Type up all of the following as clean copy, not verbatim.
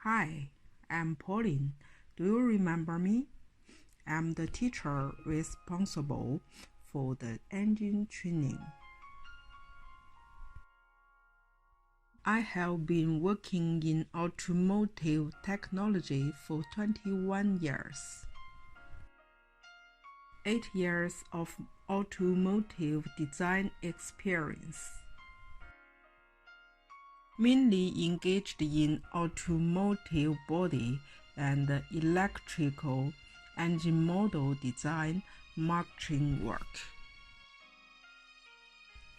Hi, I'm Pauline. Do you remember me? I'm the teacher responsible for the engine training. I have been working in automotive technology for 21 years. 8 years of automotive design experience. Mainly engaged in automotive body and electrical engine model design marketing work.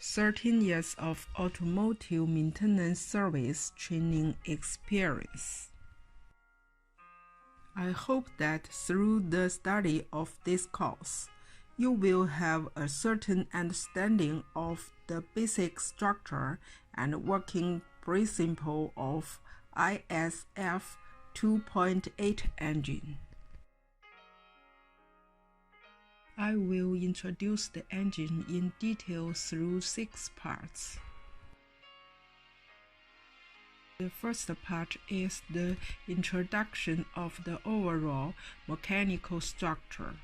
13 years of automotive maintenance service training experience. I hope that through the study of this course, you will have a certain understanding of the basic structure and working principle of ISF 2.8 engine. I will introduce the engine in detail through 6 parts. The first part is the introduction of the overall mechanical structure.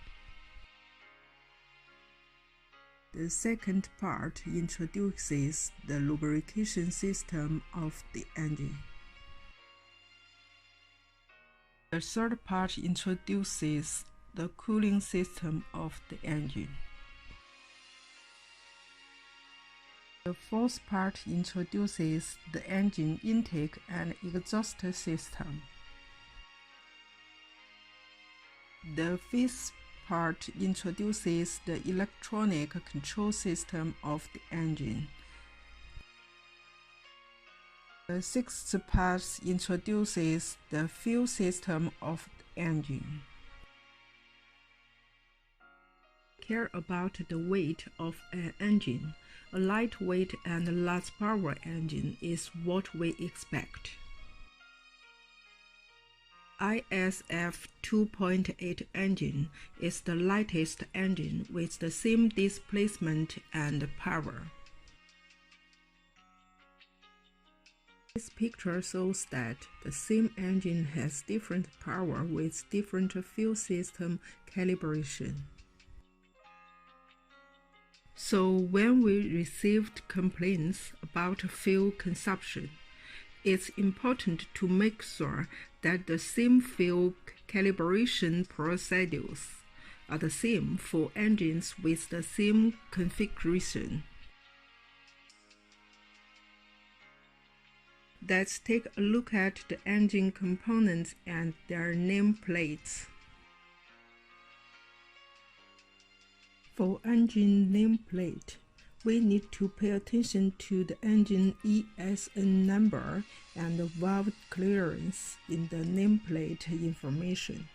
The second part introduces the lubrication system of the engine. The third part introduces the cooling system of the engine. The fourth part introduces the engine intake and exhaust system. The fifth part introduces the electronic control system of the engine. The sixth part introduces the fuel system of the engine. Care about the weight of an engine. A lightweight and large power engine is what we expect. ISF 2.8 engine is the lightest engine with the same displacement and power. This picture shows that the same engine has different power with different fuel system calibration. So when we received complaints about fuel consumption, it's important to make sure that the same fuel calibration procedures are the same for engines with the same configuration. Let's take a look at the engine components and their nameplates. For engine nameplate, we need to pay attention to the engine ESN number and the valve clearance in the nameplate information.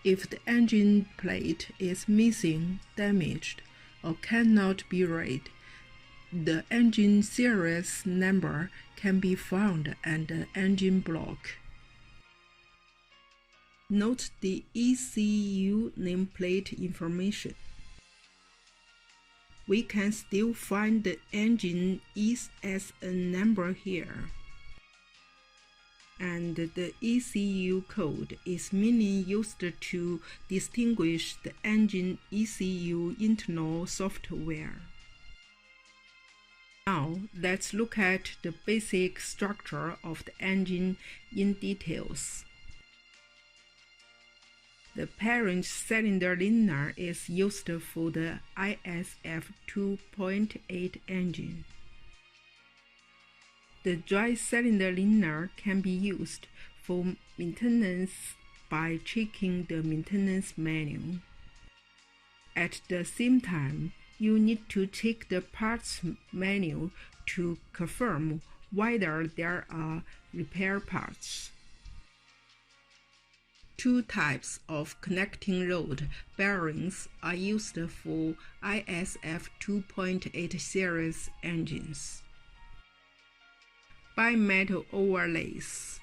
If the engine plate is missing, damaged, or cannot be read, the engine series number can be found at the engine block. Note the ECU nameplate information. We can still find the engine ESN number here. And the ECU code is mainly used to distinguish the engine ECU internal software. Now, let's look at the basic structure of the engine in details. The parent cylinder liner is used for the ISF 2.8 engine. The dry cylinder liner can be used for maintenance by checking the maintenance manual. At the same time, you need to check the parts manual to confirm whether there are repair parts. 2 types of connecting rod bearings are used for ISF 2.8 series engines. Bimetal overlays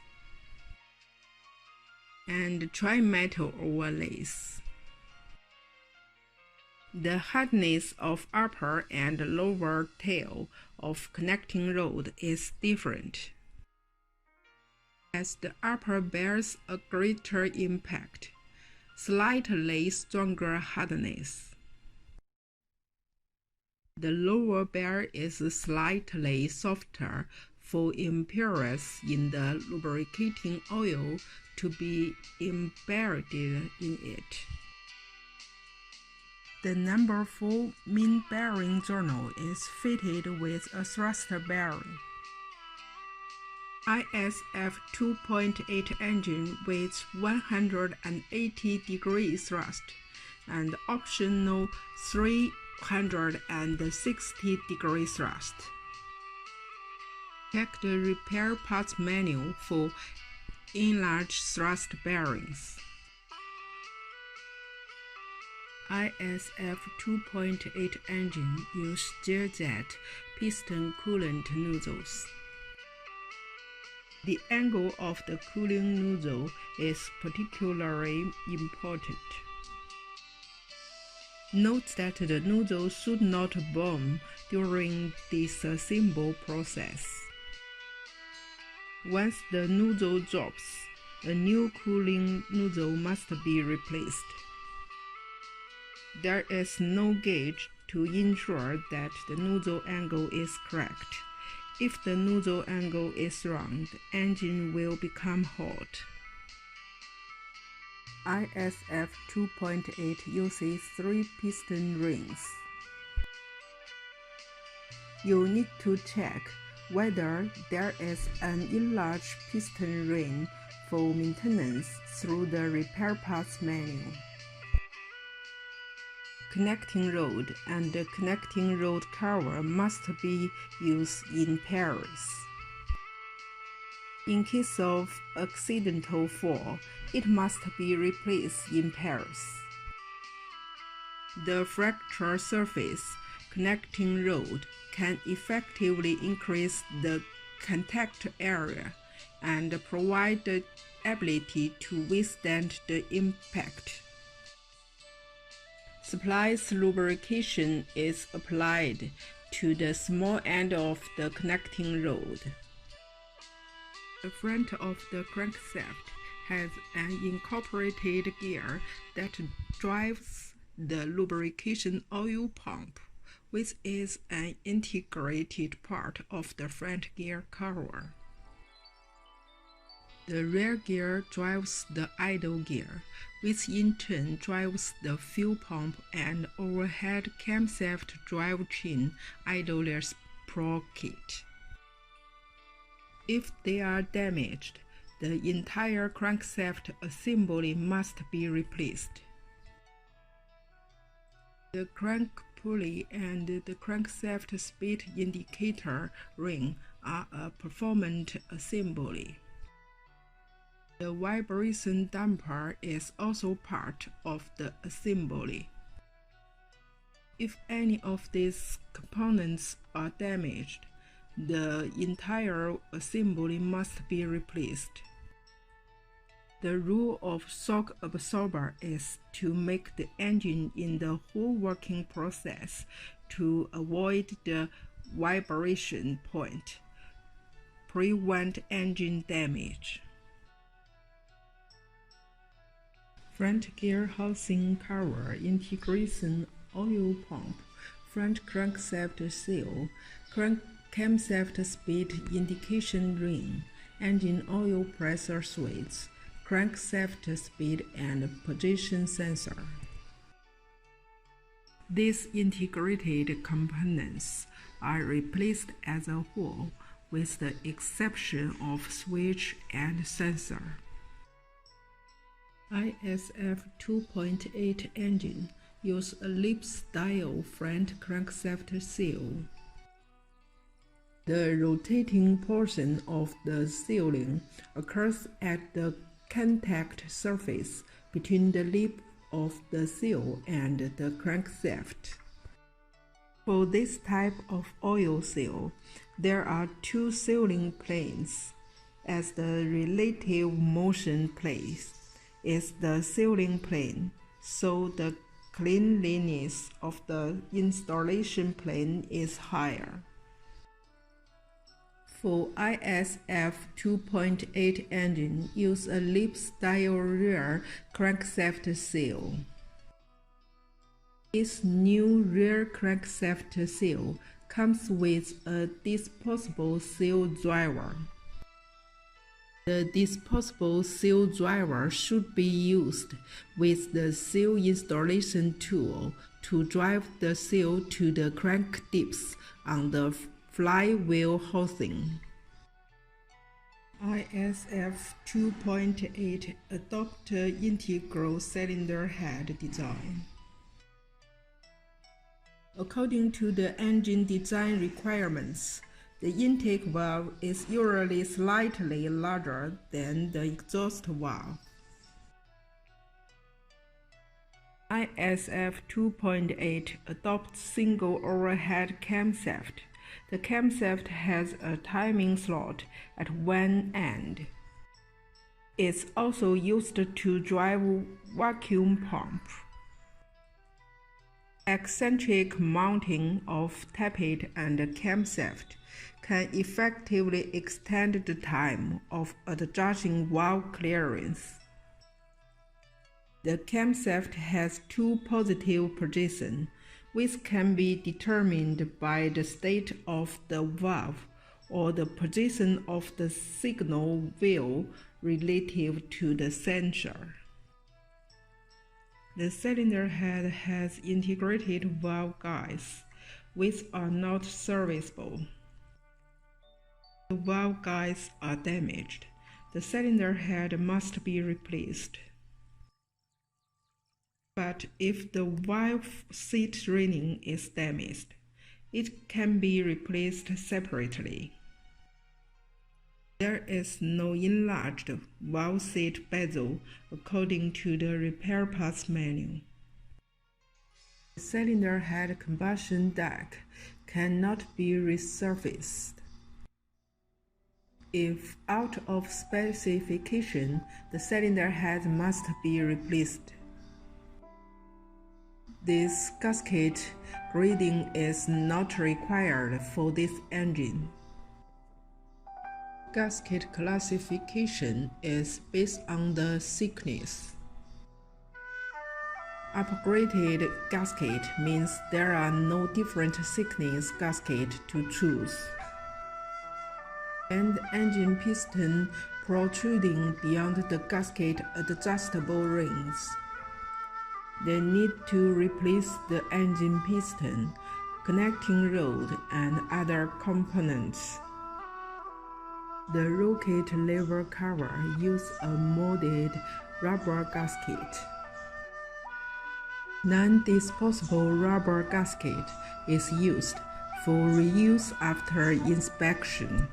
and trimetal overlays. The hardness of upper and lower tail of connecting rod is different. as the upper bears a greater impact, slightly stronger hardness. The lower bear is slightly softer for impurities in the lubricating oil to be embedded in it. The number 4 main bearing journal is fitted with a thruster bearing. ISF 2.8 engine with 180-degree thrust and optional 360-degree thrust. Check the repair parts manual for enlarged thrust bearings. ISF 2.8 engine use stir-jet piston coolant nozzles. The angle of the cooling nozzle is particularly important. Note that the nozzle should not burn during disassembly process. Once the nozzle drops, a new cooling nozzle must be replaced. There is no gauge to ensure that the nozzle angle is correct. If the nozzle angle is wrong, the engine will become hot. ISF 2.8 uses 3 piston rings. You need to check whether there is an enlarged piston ring for maintenance through the repair parts manual. Connecting rod and the connecting rod cover must be used in pairs. In case of accidental fall, it must be replaced in pairs. The fracture surface connecting rod can effectively increase the contact area and provide the ability to withstand the impact. Splice lubrication is applied to the small end of the connecting rod. The front of the crankshaft has an incorporated gear that drives the lubrication oil pump, which is an integrated part of the front gear cover. The rear gear drives the idle gear, which in turn drives the fuel pump and overhead camshaft drivetrain idler sprocket. If they are damaged, the entire crankshaft assembly must be replaced. The crank pulley and the crankshaft speed indicator ring are a performance assembly. The vibration damper is also part of the assembly. If any of these components are damaged, the entire assembly must be replaced. The rule of shock absorber is to make the engine in the whole working process to avoid the vibration point, prevent engine damage. Front gear housing cover, integration oil pump, front crankshaft seal, camshaft speed indication ring, engine oil pressure switch, crankshaft speed and position sensor. These integrated components are replaced as a whole with the exception of switch and sensor. ISF 2.8 engine use a lip-style front crankshaft seal. The rotating portion of the sealing occurs at the contact surface between the lip of the seal and the crankshaft. For this type of oil seal, there are 2 sealing planes, as the relative motion plane is the sealing plane, so the cleanliness of the installation plane is higher. For ISF 2.8 engine, use a lip-style rear crankshaft seal. This new rear crankshaft seal comes with a disposable seal driver. The disposable seal driver should be used with the seal installation tool to drive the seal to the crank tips on the flywheel housing. ISF 2.8 adopt integral cylinder head design. According to the engine design requirements, the intake valve is usually slightly larger than the exhaust valve. ISF 2.8 adopts single overhead camshaft. The camshaft has a timing slot at one end. It's also used to drive vacuum pump. Eccentric mounting of tappet and camshaft can effectively extend the time of adjusting valve clearance. The camshaft has two positive positions, which can be determined by the state of the valve or the position of the signal wheel relative to the sensor. The cylinder head has integrated valve guides, which are not serviceable. If the valve guides are damaged, the cylinder head must be replaced. But if the valve seat ring is damaged, it can be replaced separately. There is no enlarged valve seat bezel according to the repair parts manual. The cylinder head combustion duct cannot be resurfaced. If out of specification, the cylinder head must be replaced. This gasket grading is not required for this engine. Gasket classification is based on the thickness. Upgraded gasket means there are no different thickness gasket to choose. And engine piston protruding beyond the gasket adjustable rings. They need to replace the engine piston, connecting rod, and other components. The rocket lever cover uses a molded rubber gasket. Non-disposable rubber gasket is used for reuse after inspection.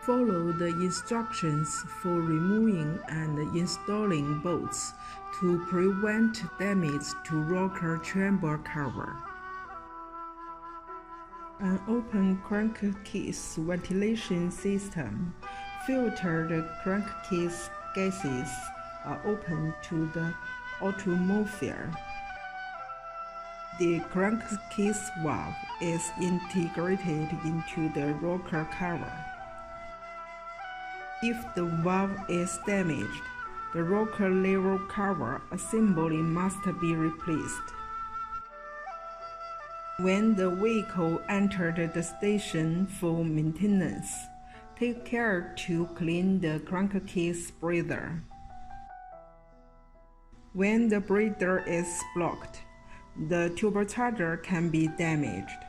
Follow the instructions for removing and installing bolts to prevent damage to rocker chamber cover. An open crankcase ventilation system. Filtered crankcase gases are open to the atmosphere. The crankcase valve is integrated into the rocker cover. If the valve is damaged, the rocker lever cover assembly must be replaced. When the vehicle entered the station for maintenance, take care to clean the crankcase breather. When the breather is blocked, the turbocharger can be damaged.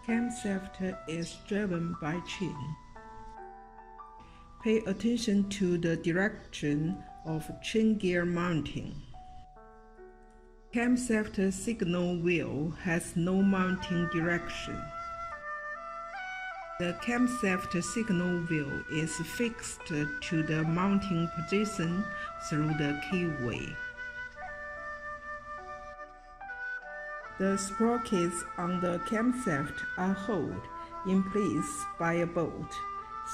Camshaft is driven by chain. Pay attention to the direction of chain gear mounting. Camshaft signal wheel has no mounting direction. The camshaft signal wheel is fixed to the mounting position through the keyway. The sprockets on the camshaft are held in place by a bolt,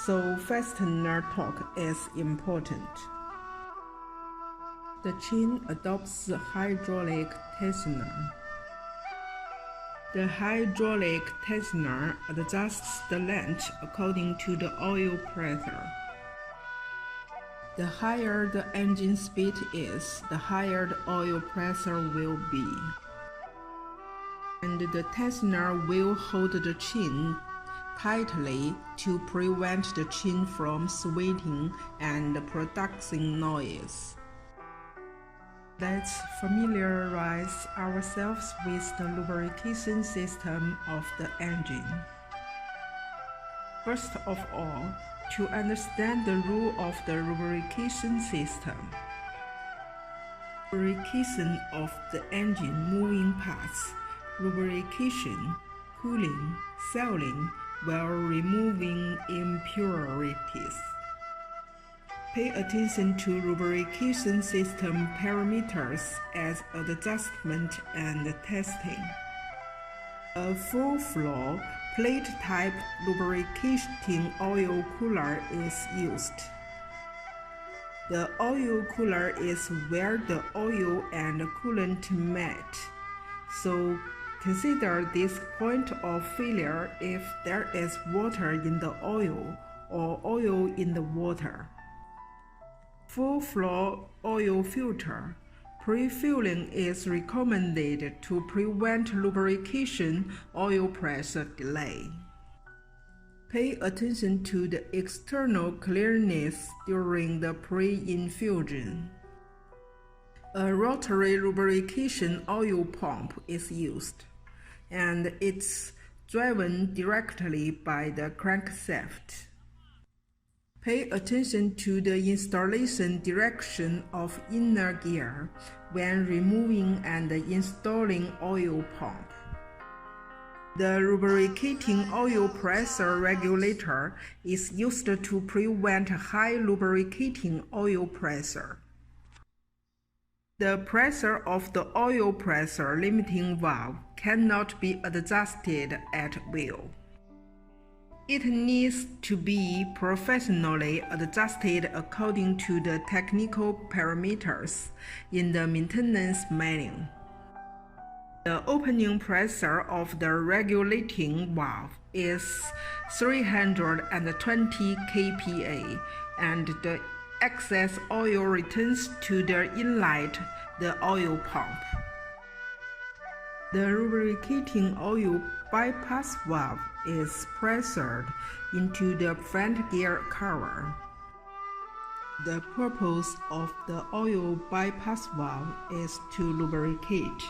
so fastener torque is important. The chain adopts hydraulic tensioner. The hydraulic tensioner adjusts the length according to the oil pressure. The higher the engine speed is, the higher the oil pressure will be. And the tensioner will hold the chain tightly to prevent the chain from swaying and producing noise. Let's familiarize ourselves with the lubrication system of the engine. First of all, to understand the rule of the lubrication system. Lubrication of the engine moving parts, lubrication, cooling, sealing, while removing impurities. Pay attention to lubrication system parameters as adjustment and testing. A full-flow, plate-type lubricating oil cooler is used. The oil cooler is where the oil and coolant meet, so consider this point of failure if there is water in the oil or oil in the water. Full-flow oil filter. Pre-filling is recommended to prevent lubrication oil pressure delay. Pay attention to the external clearness during the pre-infusion. A rotary lubrication oil pump is used, and it's driven directly by the crankshaft. Pay attention to the installation direction of inner gear when removing and installing oil pump. The lubricating oil pressure regulator is used to prevent high lubricating oil pressure. The pressure of the oil pressure limiting valve cannot be adjusted at will. It needs to be professionally adjusted according to the technical parameters in the maintenance manual. The opening pressure of the regulating valve is 320 kPa, and the excess oil returns to the inlet, the oil pump. The lubricating oil bypass valve is pressured into the front gear cover. The purpose of the oil bypass valve is to lubricate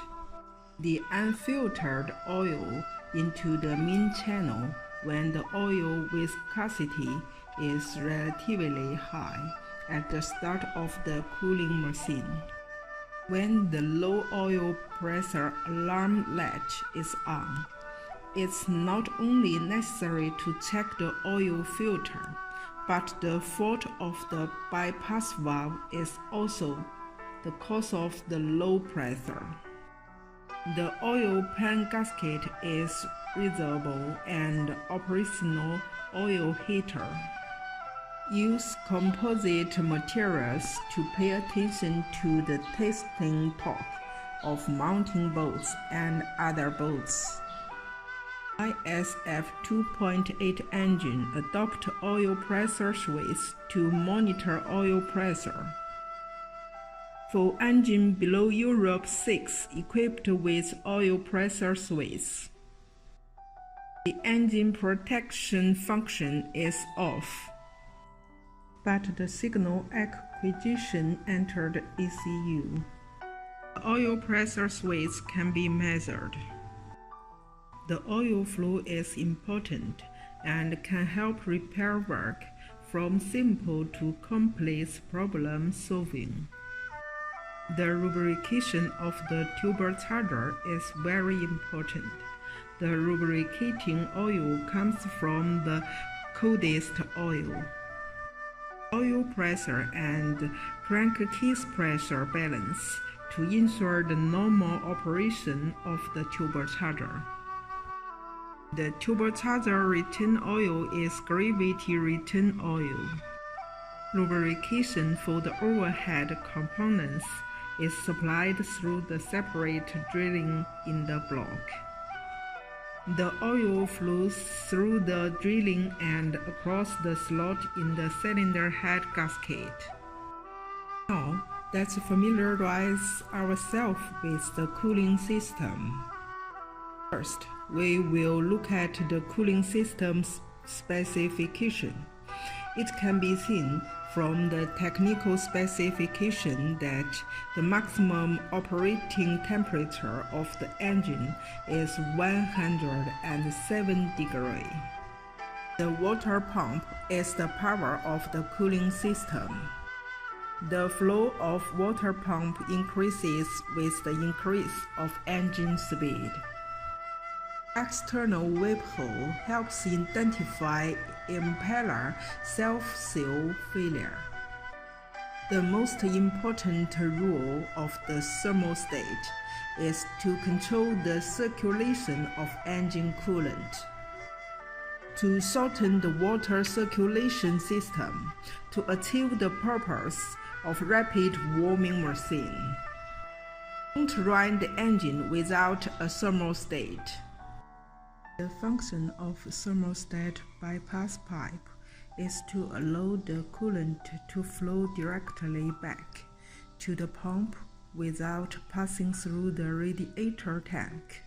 the unfiltered oil into the main channel when the oil viscosity is relatively high at the start of the cooling machine. When the low oil pressure alarm latch is on, it's not only necessary to check the oil filter, but the fault of the bypass valve is also the cause of the low pressure. The oil pan gasket is reusable and operational oil heater. Use composite materials to pay attention to the testing torque of mounting bolts and other bolts. ISF 2.8 engine adopt oil pressure switch to monitor oil pressure. For engine below Europe 6 equipped with oil pressure switch, the engine protection function is off, but the signal acquisition entered ECU. The oil pressure switch can be measured. The oil flow is important and can help repair work from simple to complex problem solving. The lubrication of the turbocharger is very important. The lubricating oil comes from the coldest oil. Oil pressure and crankcase pressure balance to ensure the normal operation of the turbocharger. The turbocharger return oil is gravity return oil. Lubrication for the overhead components is supplied through the separate drilling in the block. The oil flows through the drilling and across the slot in the cylinder head gasket. Now, let's familiarize ourselves with the cooling system. First, we will look at the cooling system's specification. It can be seen from the technical specification that the maximum operating temperature of the engine is 107 degrees. The water pump is the power of the cooling system. The flow of water pump increases with the increase of engine speed. External vape hole helps identify impeller self-seal failure. The most important rule of the thermostat is to control the circulation of engine coolant. To shorten the water circulation system to achieve the purpose of rapid warming machine. Don't run the engine without a thermostat. The function of thermostat bypass pipe is to allow the coolant to flow directly back to the pump without passing through the radiator tank.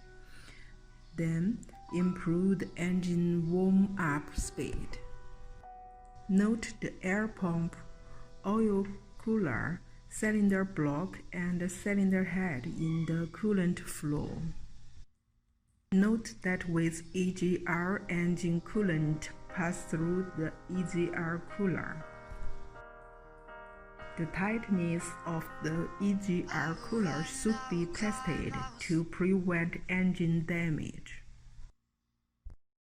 Then improve the engine warm-up speed. Note the air pump, oil cooler, cylinder block, and cylinder head in the coolant flow. Note that with EGR, engine coolant pass through the EGR cooler. The tightness of the EGR cooler should be tested to prevent engine damage.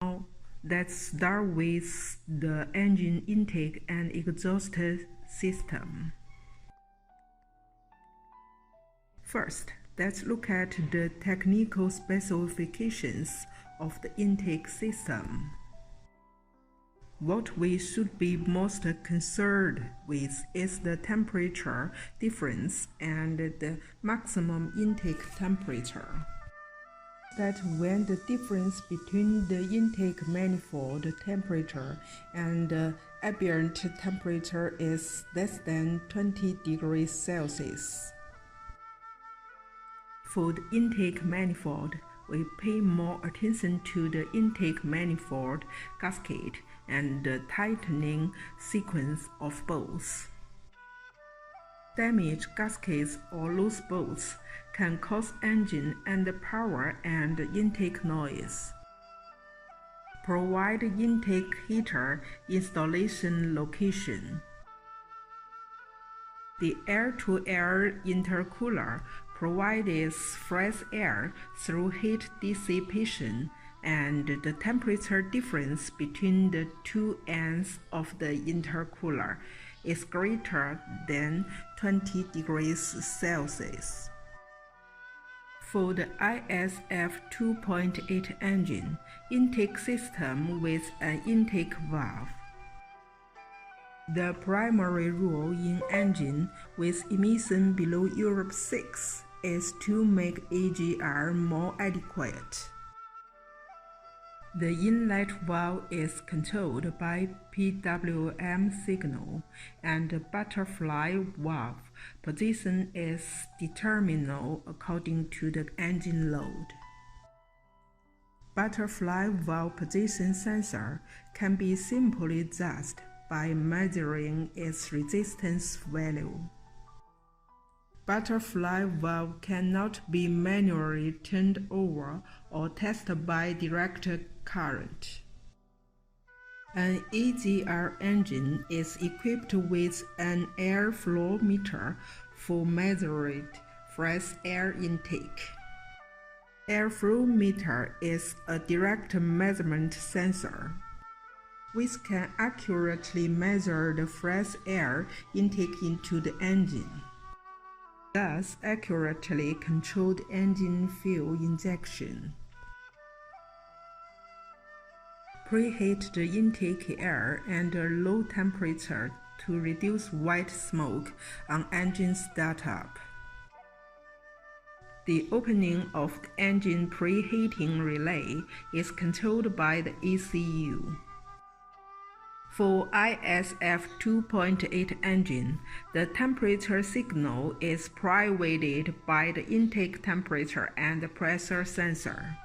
Now, let's start with the engine intake and exhaust system. First, let's look at the technical specifications of the intake system. What we should be most concerned with is the temperature difference and the maximum intake temperature. That when the difference between the intake manifold temperature and the ambient temperature is less than 20 degrees Celsius. For the intake manifold, we pay more attention to the intake manifold gasket and the tightening sequence of bolts. Damaged gaskets or loose bolts can cause engine and power and intake noise. Provide intake heater installation location. The air-to-air intercooler provides fresh air through heat dissipation, and the temperature difference between the two ends of the intercooler is greater than 20 degrees Celsius. For the ISF 2.8 engine, intake system with an intake valve. The primary rule in engine with emission below Europe 6 is to make EGR more adequate. The inlet valve is controlled by PWM signal, and the butterfly valve position is determined according to the engine load. Butterfly valve position sensor can be simply adjusted by measuring its resistance value. Butterfly valve cannot be manually turned over or tested by direct current. An EGR engine is equipped with an airflow meter for measuring fresh air intake. Airflow meter is a direct measurement sensor, which can accurately measure the fresh air intake into the engine, thus accurately control the engine fuel injection. Preheat the intake air under low temperature to reduce white smoke on engine startup. The opening of the engine preheating relay is controlled by the ECU. For ISF 2.8 engine, the temperature signal is provided by the intake temperature and the pressure sensor.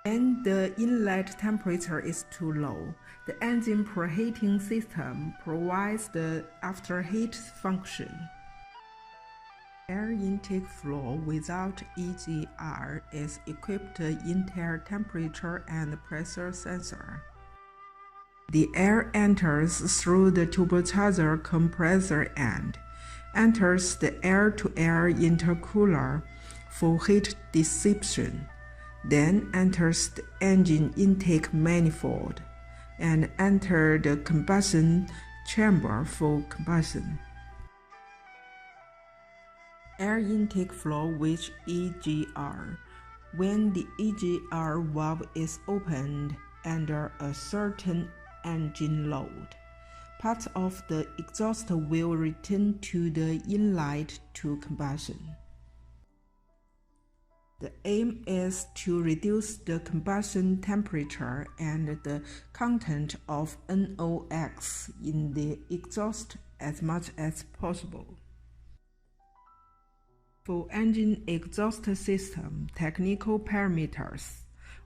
When the inlet temperature is too low, the engine preheating system provides the afterheat function. Air intake flow without EGR is equipped with interior temperature and pressure sensor. The air enters through the turbocharger compressor end, enters the air-to-air intercooler for heat dissipation, then enters the engine intake manifold, and enters the combustion chamber for combustion. Air intake flow with EGR. When the EGR valve is opened under a certain engine load, part of the exhaust will return to the inlet to combustion. The aim is to reduce the combustion temperature and the content of NOx in the exhaust as much as possible. For engine exhaust system technical parameters,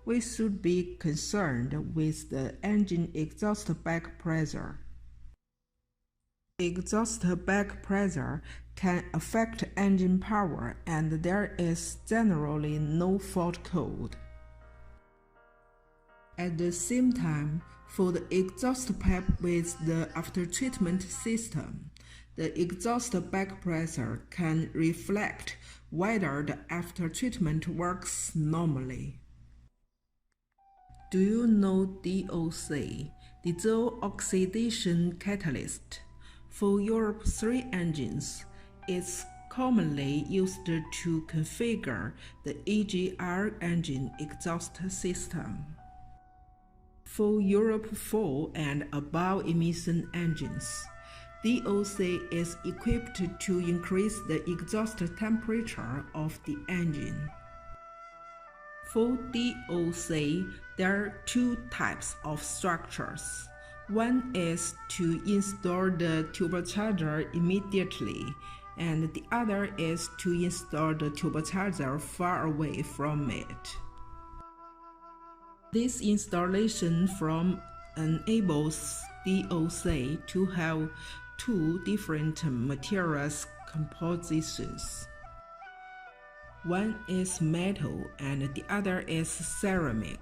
we should be concerned with the engine exhaust back pressure. Exhaust back pressure can affect engine power, and there is generally no fault code. At the same time, for the exhaust pipe with the aftertreatment system, the exhaust back pressure can reflect whether the aftertreatment works normally. Do you know DOC, diesel oxidation catalyst? For Europe 3 engines, it's commonly used to configure the EGR engine exhaust system. For Europe 4 and above emission engines, DOC is equipped to increase the exhaust temperature of the engine. For DOC, there are two types of structures. One is to install the turbocharger immediately, and the other is to install the turbocharger far away from it. This installation enables DOC to have two different materials compositions. One is metal and the other is ceramic.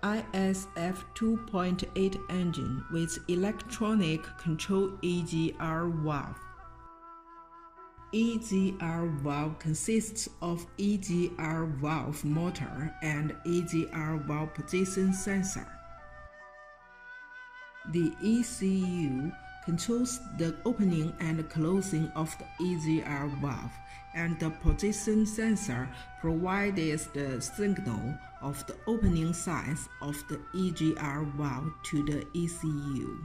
ISF 2.8 engine with electronic control EGR valve. EGR valve consists of EGR valve motor and EGR valve position sensor. The ECU controls the opening and closing of the EGR valve, and the position sensor provides the signal of the opening size of the EGR valve to the ECU.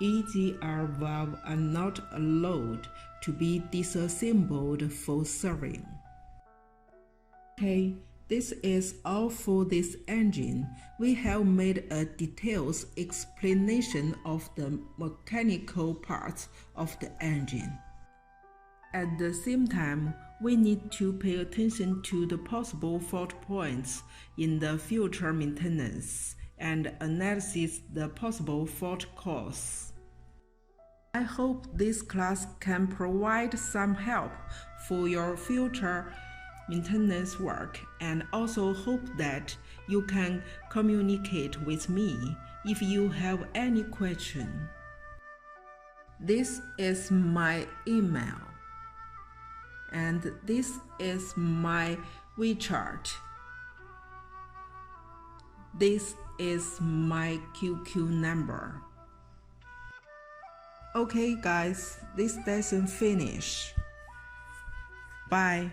EGR valves are not allowed to be disassembled for serving. Okay, this is all for this engine. We have made a detailed explanation of the mechanical parts of the engine. At the same time, we need to pay attention to the possible fault points in the future maintenance and analyze the possible fault cause. I hope this class can provide some help for your future maintenance work, and also hope that you can communicate with me if you have any question. This is my email, and this is my WeChat. This is my QQ number. Okay guys, this lesson finished. Bye.